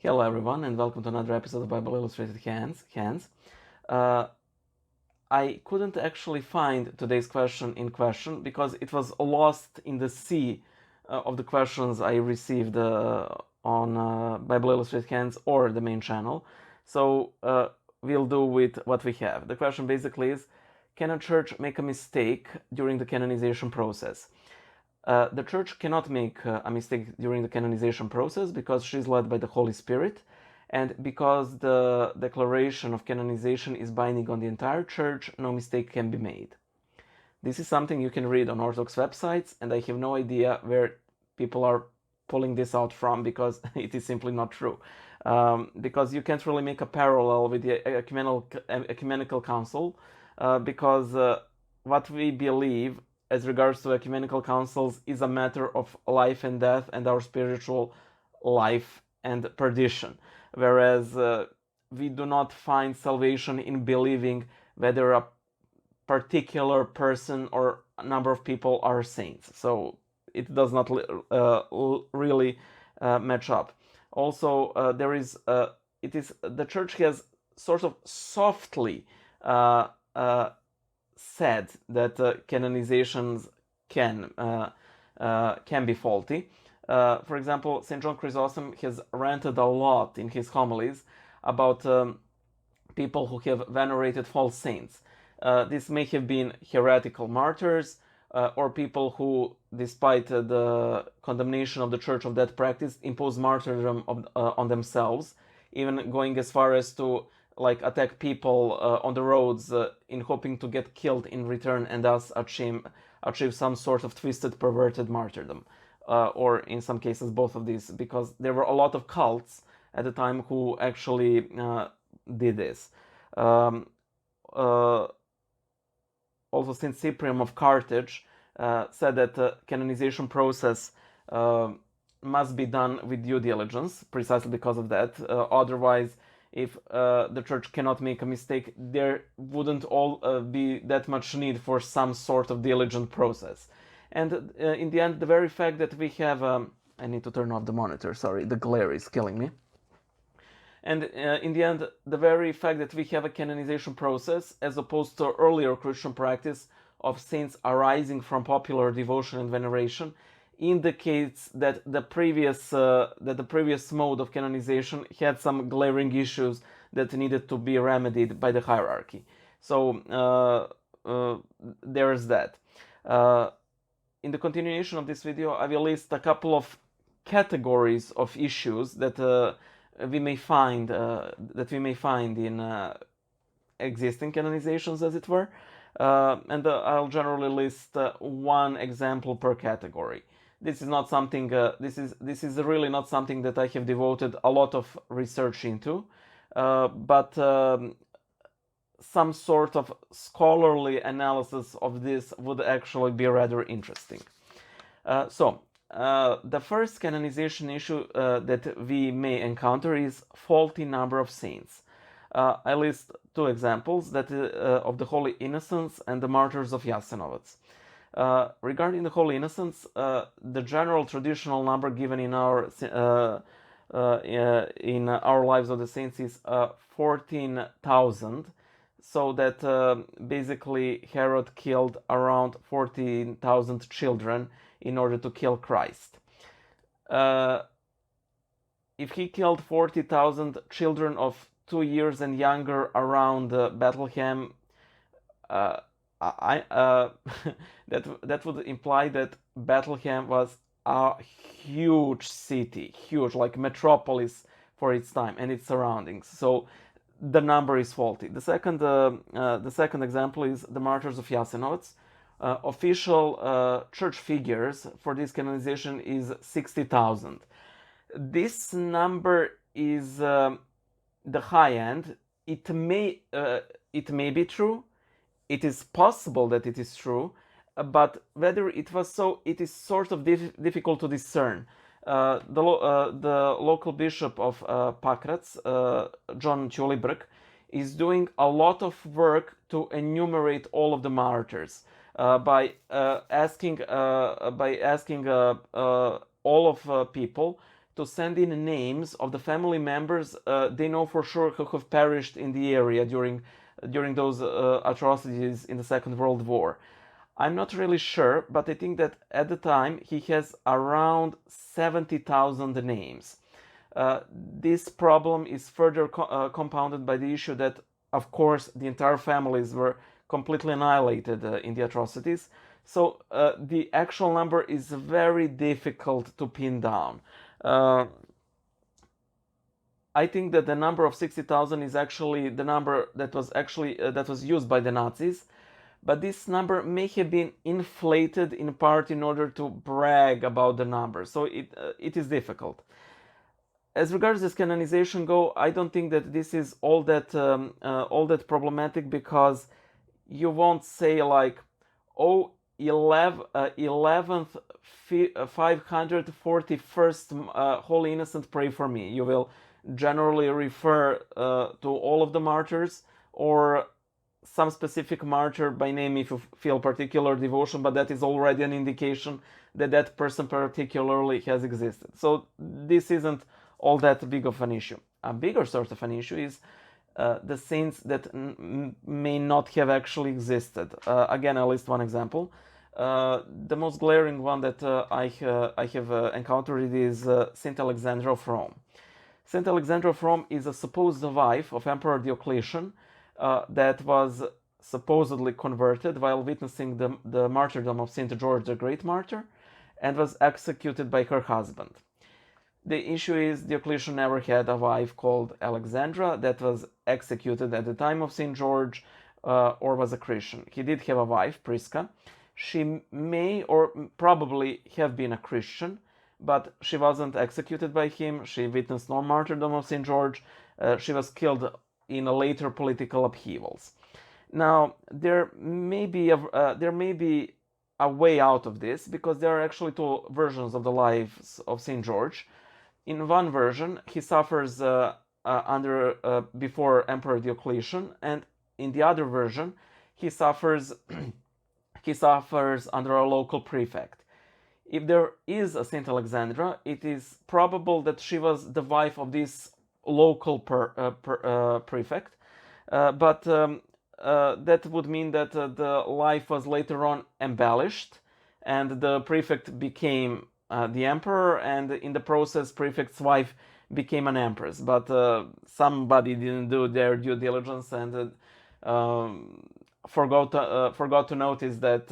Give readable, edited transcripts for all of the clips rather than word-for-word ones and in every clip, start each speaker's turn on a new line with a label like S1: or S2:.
S1: Hello everyone and welcome to another episode of Bible Illustrated Hands. Uh, I couldn't actually find today's question in question because it was lost in the sea of the questions I received on Bible Illustrated Hands or the main channel. So we'll do with what we have. The question basically is, can a church make a mistake during the canonization process? The Church cannot make a mistake during the canonization process because she's led by the Holy Spirit and because the declaration of canonization is binding on the entire Church, no mistake can be made. This is something you can read on Orthodox websites, and I have no idea where people are pulling this out from because it is simply not true. Because you can't really make a parallel with the ecumenical council because what we believe as regards to ecumenical councils is a matter of life and death and our spiritual life and perdition, whereas we do not find salvation in believing whether a particular person or a number of people are saints. So it does not really match up. Also, the Church has sort of softly said that canonizations can be faulty. For example, St. John Chrysostom has ranted a lot in his homilies about people who have venerated false saints. This may have been heretical martyrs or people who, despite the condemnation of the Church of that practice, impose martyrdom on themselves, even going as far as to attack people on the roads in hoping to get killed in return and thus achieve some sort of twisted, perverted martyrdom. Or in some cases both of these, because there were a lot of cults at the time who actually did this. Also, St. Cyprian of Carthage said that the canonization process must be done with due diligence, precisely because of that. Otherwise, if the Church cannot make a mistake, there wouldn't be that much need for some sort of diligent process. And in the end, the very fact that we have... I need to turn off the monitor, sorry, the glare is killing me. And in the end, the very fact that we have a canonization process, as opposed to earlier Christian practice of saints arising from popular devotion and veneration, indicates that the previous mode of canonization had some glaring issues that needed to be remedied by the hierarchy. So there's that. In the continuation of this video, I will list a couple of categories of issues that we may find in existing canonizations, as it were, and I'll generally list one example per category. This is not something. This is really not something that I have devoted a lot of research into, but some sort of scholarly analysis of this would actually be rather interesting. The first canonization issue that we may encounter is faulty number of saints. I list two examples, that of the Holy Innocents and the Martyrs of Jasenovac. Regarding the Holy Innocents, the general traditional number given in our Lives of the Saints is 14,000, so that basically Herod killed around 14,000 children in order to kill Christ. If he killed 40,000 children of 2 years and younger around Bethlehem, that would imply that Bethlehem was a huge city, huge, like metropolis for its time and its surroundings. So the number is faulty. The second example is the Martyrs of Jasenovac. Official church figures for this canonization is 60,000. This number is the high end. It may be true. It is possible that it is true, but whether it was so, it is sort of difficult to discern. The local bishop of Pakrac, John Tulibrk, is doing a lot of work to enumerate all of the martyrs by asking all of people to send in names of the family members they know for sure who have perished in the area during those atrocities in the Second World War. I'm not really sure, but I think that at the time he has around 70,000 names. This problem is further compounded by the issue that, of course, the entire families were completely annihilated in the atrocities. So the actual number is very difficult to pin down. I think that the number of 60,000 is actually the number that was used by the Nazis, but this number may have been inflated in part in order to brag about the number. So it is difficult. As regards this canonization go, I don't think that this is all that problematic, because you won't say like, oh, 11th 541st Holy Innocent, pray for me. You will generally refer to all of the martyrs, or some specific martyr by name if you feel particular devotion, but that is already an indication that that person particularly has existed. So this isn't all that big of an issue. A bigger sort of an issue is the saints that may not have actually existed. Again, I'll list one example. The most glaring one that I have encountered is Saint Alexandra of Rome. Saint Alexandra of Rome is a supposed wife of Emperor Diocletian that was supposedly converted while witnessing the martyrdom of Saint George the Great Martyr, and was executed by her husband. The issue is Diocletian never had a wife called Alexandra that was executed at the time of St. George or was a Christian. He did have a wife, Prisca. She may or probably have been a Christian, but she wasn't executed by him. She witnessed no martyrdom of St. George. She was killed in later political upheavals. Now, there may be a way out of this, because there are actually two versions of the lives of St. George. In one version, he suffers before Emperor Diocletian, and in the other version, he suffers under a local prefect. If there is a Saint Alexandra, it is probable that she was the wife of this local prefect, but that would mean that the life was later on embellished, and the prefect became the emperor, and in the process, prefect's wife became an empress. But somebody didn't do their due diligence and forgot to notice that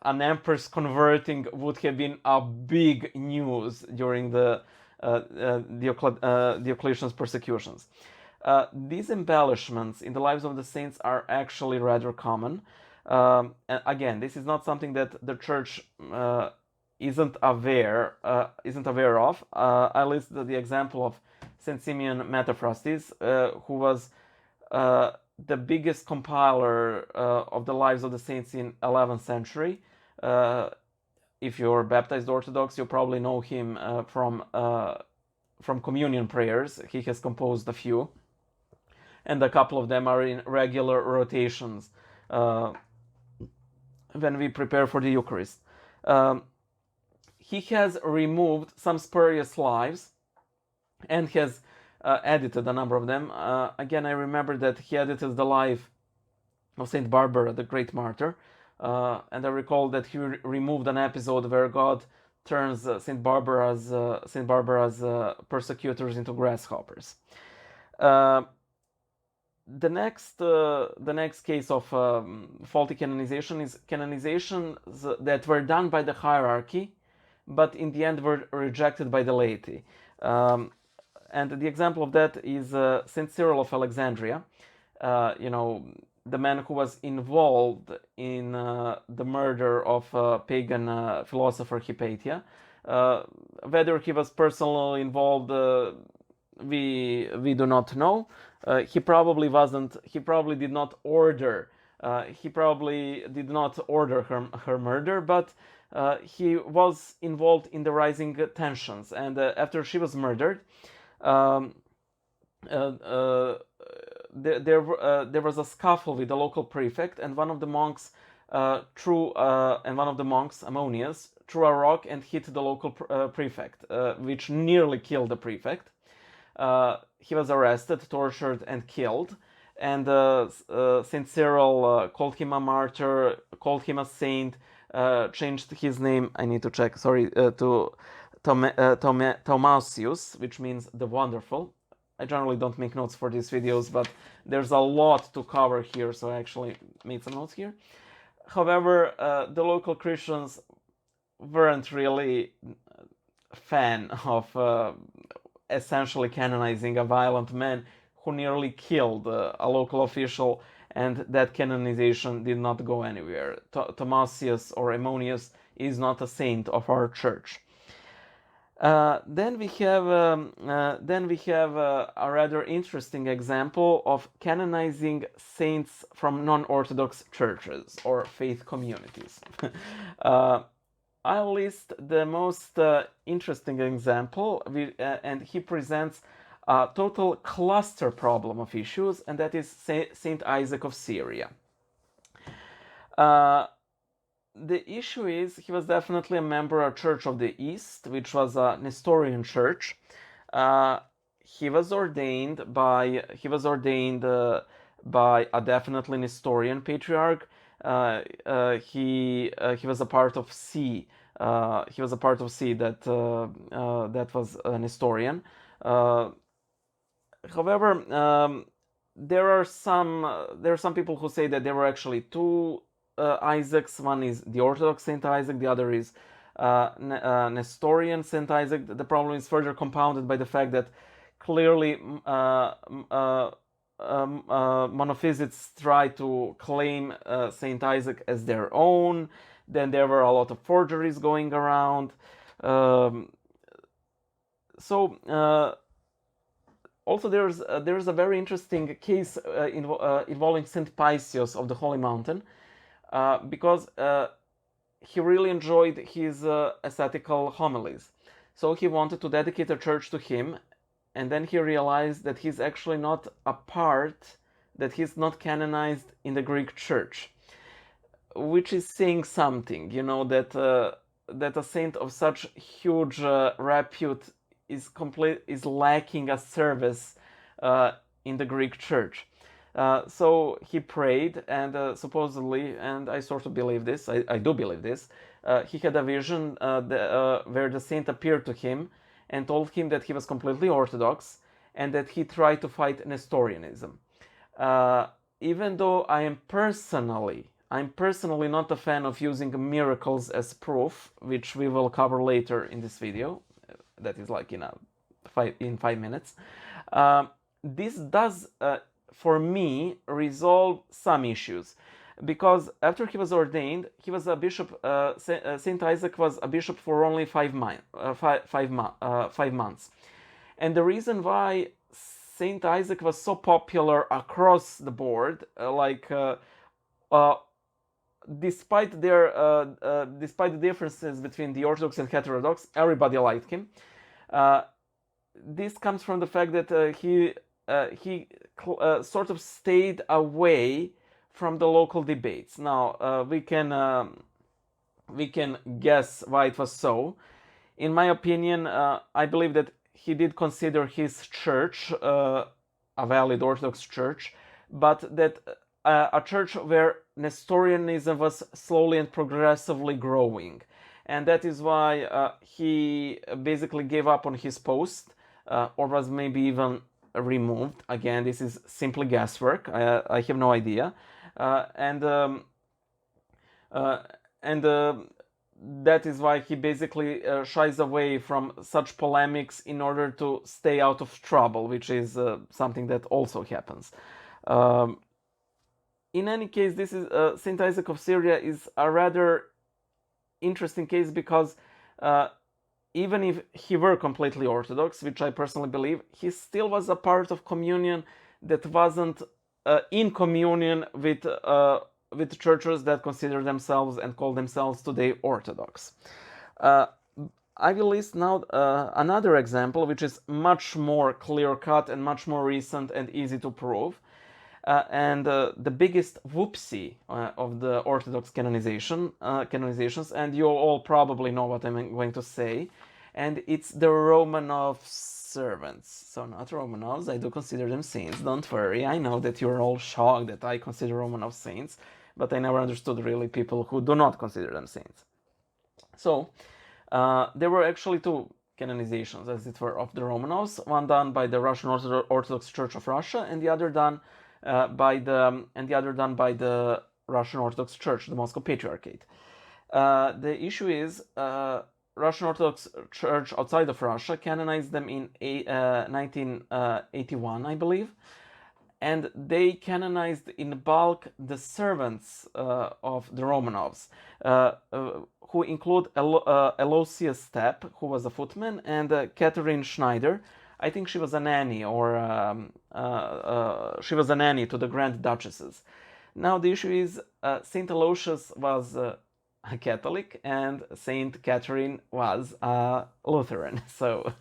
S1: an empress converting would have been a big news during the Diocletian's persecutions. These embellishments in the lives of the saints are actually rather common. And again, this is not something that the Church isn't aware of. I list the example of Saint Simeon Metaphrastes, who was the biggest compiler of the lives of the saints in 11th century. If you're baptized Orthodox, you probably know him from communion prayers. He has composed a few, and a couple of them are in regular rotations when we prepare for the Eucharist. He has removed some spurious lives and has edited a number of them. Again, I remember that he edited the life of Saint Barbara, the great martyr, and I recall that he removed an episode where God turns Saint Barbara's persecutors into grasshoppers. The next case of faulty canonization is canonizations that were done by the hierarchy, but in the end were rejected by the laity. And the example of that is Saint Cyril of Alexandria, the man who was involved in the murder of pagan philosopher Hypatia. Whether he was personally involved, we do not know. He probably wasn't. He probably did not order. Her murder, but he was involved in the rising tensions. And after she was murdered, there was a scuffle with the local prefect, and one of the monks and one of the monks, Ammonius, threw a rock and hit the local prefect, which nearly killed the prefect. He was arrested, tortured, and killed. And Saint Cyril called him a martyr, called him a saint, changed his name. I need to check. Sorry, to Thomasius, which means the wonderful. I generally don't make notes for these videos, but there's a lot to cover here, so I actually made some notes here. However, the local Christians weren't really a fan of essentially canonizing a violent man who nearly killed a local official, and that canonization did not go anywhere. Thomasius or Ammonius is not a saint of our church. Then we have a rather interesting example of canonizing saints from non-Orthodox churches or faith communities. I'll list the most interesting example, and he presents a total cluster problem of issues, and that is Saint Isaac of Syria. The issue is he was definitely a member of Church of the East, which was a Nestorian church. He was ordained by a definitely Nestorian patriarch. He was a part of C. He was a part of C that was a Nestorian. However, there are some people who say that there were actually two Isaacs. One is the Orthodox Saint Isaac, the other is Nestorian Saint Isaac. The problem is further compounded by the fact that clearly monophysites try to claim Saint Isaac as their own. Then there were a lot of forgeries going around. Also, there's a very interesting case involving Saint Paisios of the Holy Mountain, because he really enjoyed his ascetical homilies. So he wanted to dedicate a church to him, and then he realized that he's actually not that he's not canonized in the Greek church, which is saying something, that a saint of such huge repute is lacking a service in the Greek church. So he prayed, and supposedly, and I sort of believe this, I do believe this, he had a vision where the saint appeared to him and told him that he was completely Orthodox and that he tried to fight Nestorianism. Even though I'm personally not a fan of using miracles as proof, which we will cover later in this video, that is like in 5 minutes. This does, for me, resolve some issues, because after he was ordained, he was a bishop. Saint Isaac was a bishop for only 5 months, and the reason why Saint Isaac was so popular across the board, despite the differences between the Orthodox and Heterodox, everybody liked him. This comes from the fact that he sort of stayed away from the local debates. Now we can guess why it was so. In my opinion, I believe that he did consider his church a valid Orthodox church, but that a church where Nestorianism was slowly and progressively growing. And that is why he basically gave up on his post, or was maybe even removed. Again, this is simply guesswork. I have no idea. And that is why he basically shies away from such polemics in order to stay out of trouble, which is something that also happens. In any case, this is Saint Isaac of Syria is a rather interesting case, because even if he were completely Orthodox, which I personally believe, he still was a part of communion that wasn't in communion with churches that consider themselves and call themselves today Orthodox. I will list now another example, which is much more clear-cut and much more recent and easy to prove. And the biggest whoopsie of the Orthodox canonizations, and you all probably know what I'm going to say, and it's the Romanov servants. So not Romanovs, I do consider them saints, don't worry. I know that you're all shocked that I consider Romanov saints, but I never understood really people who do not consider them saints. So there were actually two canonizations, as it were, of the Romanovs. One done by the Russian Orthodox Church of Russia, and the other done by the Russian Orthodox Church, the Moscow Patriarchate. The issue is Russian Orthodox Church outside of Russia canonized them in 1981, I believe, and they canonized in bulk the servants of the Romanovs, who include Aloysius Stepp, who was a footman, and Catherine Schneider. I think she was a nanny, or she was a nanny to the Grand Duchesses. Now the issue is Saint Aloysius was a Catholic and Saint Catherine was a Lutheran. So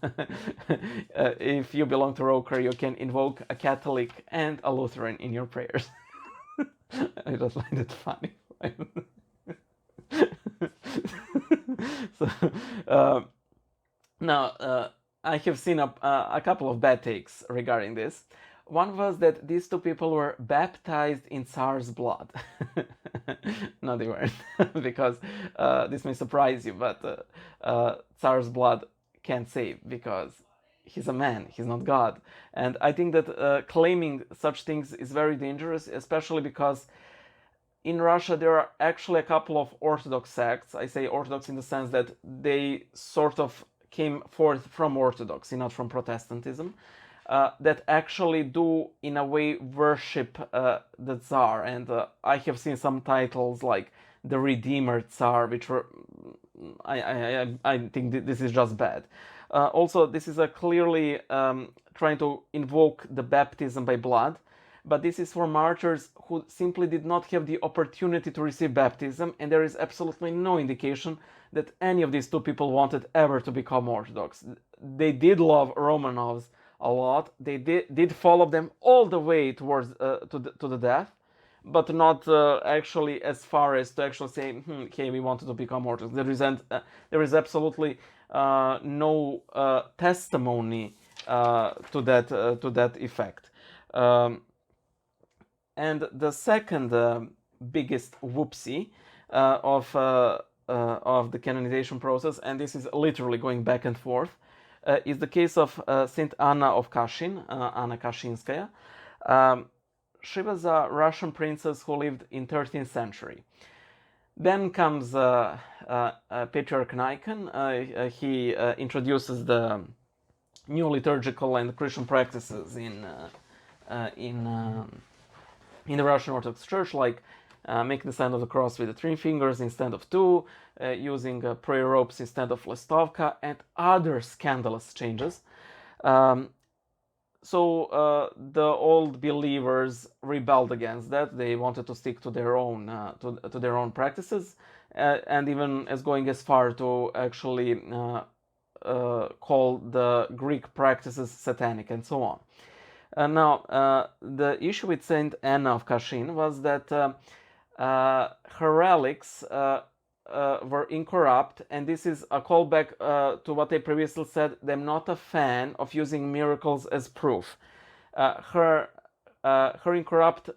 S1: if you belong to Roker, you can invoke a Catholic and a Lutheran in your prayers. I just find it funny. So, now, I have seen a couple of bad takes regarding this. One was that these two people were baptized in Tsar's blood. No, they weren't, because this may surprise you, but Tsar's blood can't save, because he's a man, he's not God. And I think that claiming such things is very dangerous, especially because in Russia there are actually a couple of Orthodox sects. I say Orthodox in the sense that they sort of came forth from Orthodoxy, not from Protestantism, that actually do in a way worship the Tsar. And I have seen some titles like the Redeemer Tsar, which were, I think this is just bad. Also, this is a clearly trying to invoke the baptism by blood, but this is for martyrs who simply did not have the opportunity to receive baptism, and there is absolutely no indication that any of these two people wanted ever to become Orthodox. They did love Romanovs a lot. They did follow them all the way towards to the death, but not actually as far as to actually say, "Hey, we wanted to become Orthodox." There is absolutely no testimony to that effect. And the second biggest whoopsie of the canonization process, and this is literally going back and forth, is the case of Saint Anna of Kashin, Anna Kashinskaya. She was a Russian princess who lived in 13th century. Then comes Patriarch Nikon. He introduces the new liturgical and Christian practices in the Russian Orthodox Church, like making the sign of the cross with the 3 fingers instead of 2, using prayer ropes instead of listovka, and other scandalous changes. So the old believers rebelled against that. They wanted to stick to their own practices, and even going as far to actually call the Greek practices satanic and so on. Now, the issue with Saint Anna of Kashin was that her relics were incorrupt, and this is a callback to what I previously said. I'm not a fan of using miracles as proof. Her incorrupt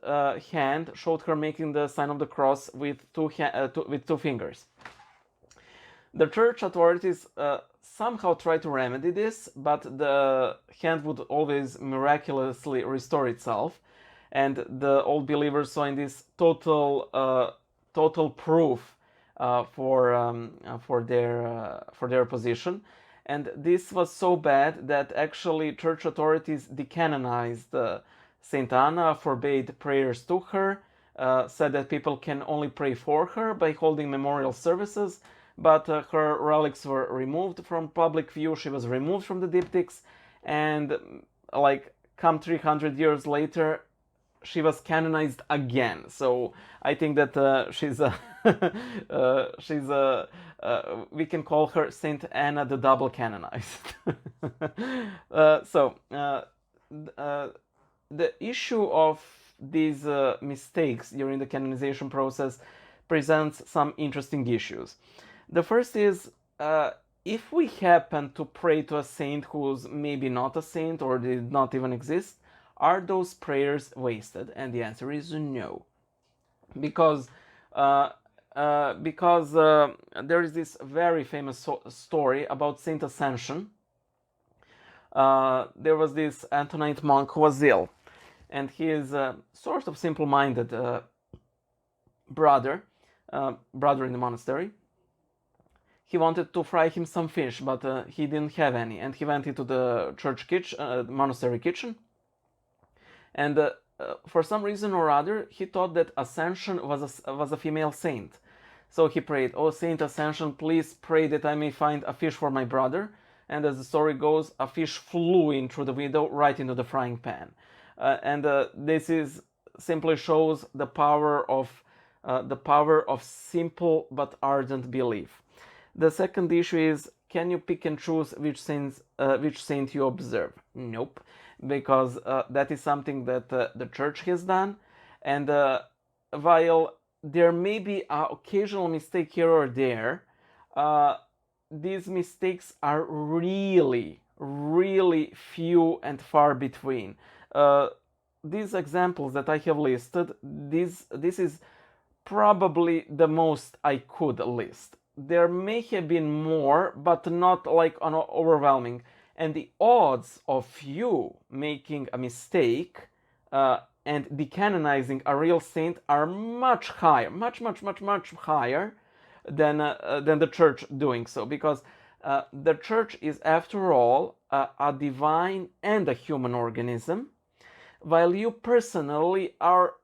S1: hand showed her making the sign of the cross with two fingers. The church authorities somehow tried to remedy this, but the hand would always miraculously restore itself, and the old believers saw in this total proof for their position. And this was so bad that actually church authorities decanonized Saint Anna, forbade prayers to her, said that people can only pray for her by holding memorial services, but her relics were removed from public view. She was removed from the diptychs, and come 300 years later, she was canonized again. So I think that we can call her Saint Anna the double canonized. The issue of these mistakes during the canonization process presents some interesting issues. The first is, if we happen to pray to a saint who's maybe not a saint or did not even exist, are those prayers wasted? And the answer is no, because there is this very famous story about Saint Ascension. There was this Antonite monk who was ill, and his sort of simple-minded brother in the monastery, he wanted to fry him some fish, but he didn't have any, and he went into the church kitchen, monastery kitchen, and for some reason or other, he thought that Ascension was a female saint. So he prayed, "Oh, Saint Ascension, please pray that I may find a fish for my brother." And as the story goes, a fish flew in through the window right into the frying pan. This is simply shows the power of simple but ardent belief. The second issue is, can you pick and choose which saint you observe? Nope, because that is something that the Church has done, and while there may be an occasional mistake here or there, these mistakes are really, really few and far between. These examples that I have listed, this is probably the most I could list. There may have been more, but not like overwhelming. And the odds of you making a mistake and decanonizing a real saint are much higher, much higher than the Church doing so, because the Church is, after all, a divine and a human organism, while you personally are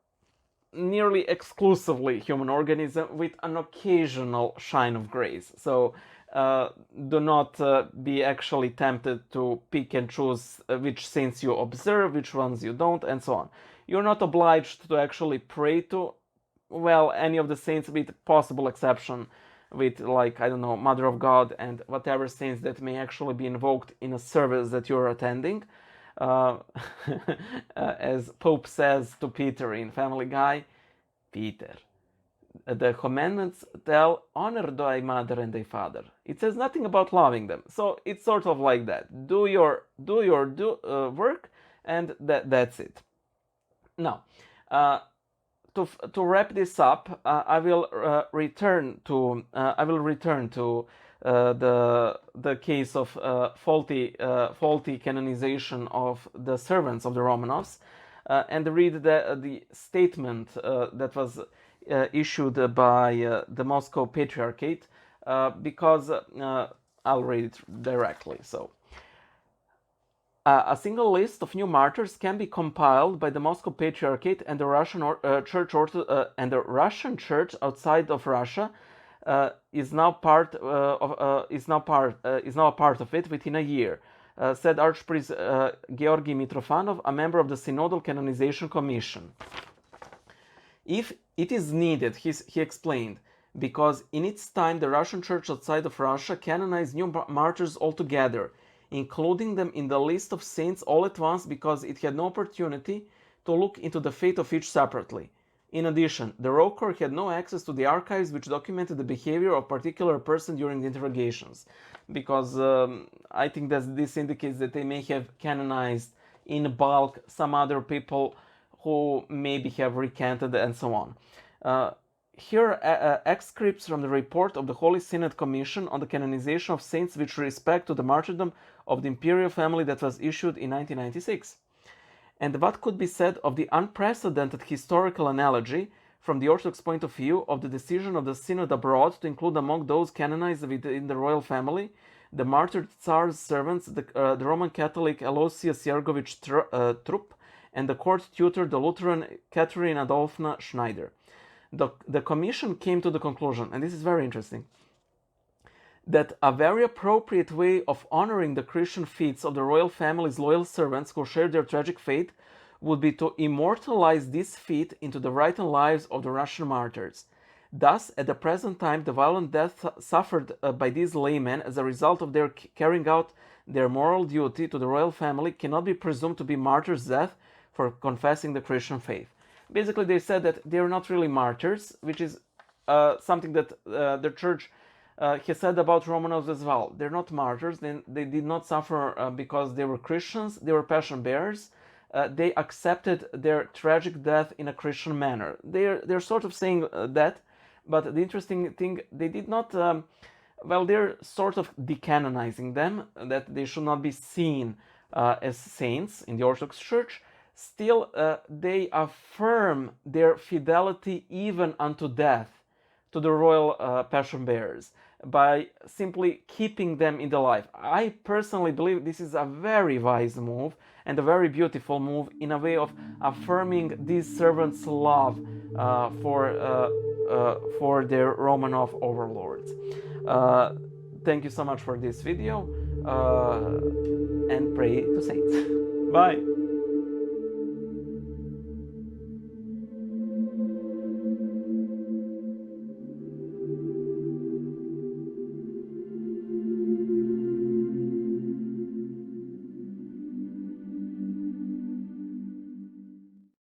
S1: nearly exclusively human organism with an occasional shine of grace. So do not be actually tempted to pick and choose which saints you observe, which ones you don't, and so on. You're not obliged to actually pray to, well, any of the saints, with possible exception with, like, I don't know, Mother of God and whatever saints that may actually be invoked in a service that you're attending. As Pope says to Peter in Family Guy, "Peter, the commandments tell, honor thy mother and thy father." It says nothing about loving them. So it's sort of like that. Do your work, and that's it. Now, to wrap this up, I will return to the case of faulty canonization of the servants of the Romanovs, and read the statement that was issued by the Moscow Patriarchate, because I'll read it directly. So, a single list of new martyrs can be compiled by the Moscow Patriarchate and the Russian Church outside of Russia is now a part of it within a year, said Archpriest Georgy Mitrofanov, a member of the Synodal Canonization Commission. If it is needed, he explained, because in its time the Russian Church outside of Russia canonized new martyrs altogether, including them in the list of saints all at once, because it had no opportunity to look into the fate of each separately. In addition, the Row Court had no access to the archives which documented the behavior of a particular person during the interrogations, because I think that this indicates that they may have canonized in bulk some other people who maybe have recanted and so on. Here are excerpts from the report of the Holy Synod Commission on the Canonization of Saints with respect to the martyrdom of the imperial family that was issued in 1996. And what could be said of the unprecedented historical analogy, from the Orthodox point of view, of the decision of the Synod abroad to include among those canonized within the royal family the martyred Tsar's servants, the Roman Catholic Aloysius Yergovich Trupp, and the court tutor, the Lutheran Catherine Adolphna Schneider. The commission came to the conclusion, and this is very interesting, that a very appropriate way of honoring the Christian feats of the royal family's loyal servants who shared their tragic fate would be to immortalize this feat into the written lives of the Russian martyrs. Thus, at the present time, the violent death suffered by these laymen as a result of their carrying out their moral duty to the royal family cannot be presumed to be martyrs' death for confessing the Christian faith. Basically, they said that they're not really martyrs, which is something that the church has said about Romanovs as well. They're not martyrs. They did not suffer because they were Christians. They were passion bearers. They accepted their tragic death in a Christian manner. They're sort of saying that, but the interesting thing, they did not. Well, they're sort of decanonizing them, that they should not be seen as saints in the Orthodox Church. Still, they affirm their fidelity even unto death to the royal passion bearers by simply keeping them in the life. I personally believe this is a very wise move and a very beautiful move in a way of affirming these servants' love for their Romanov overlords. Thank you so much for this video, and pray to saints. Bye.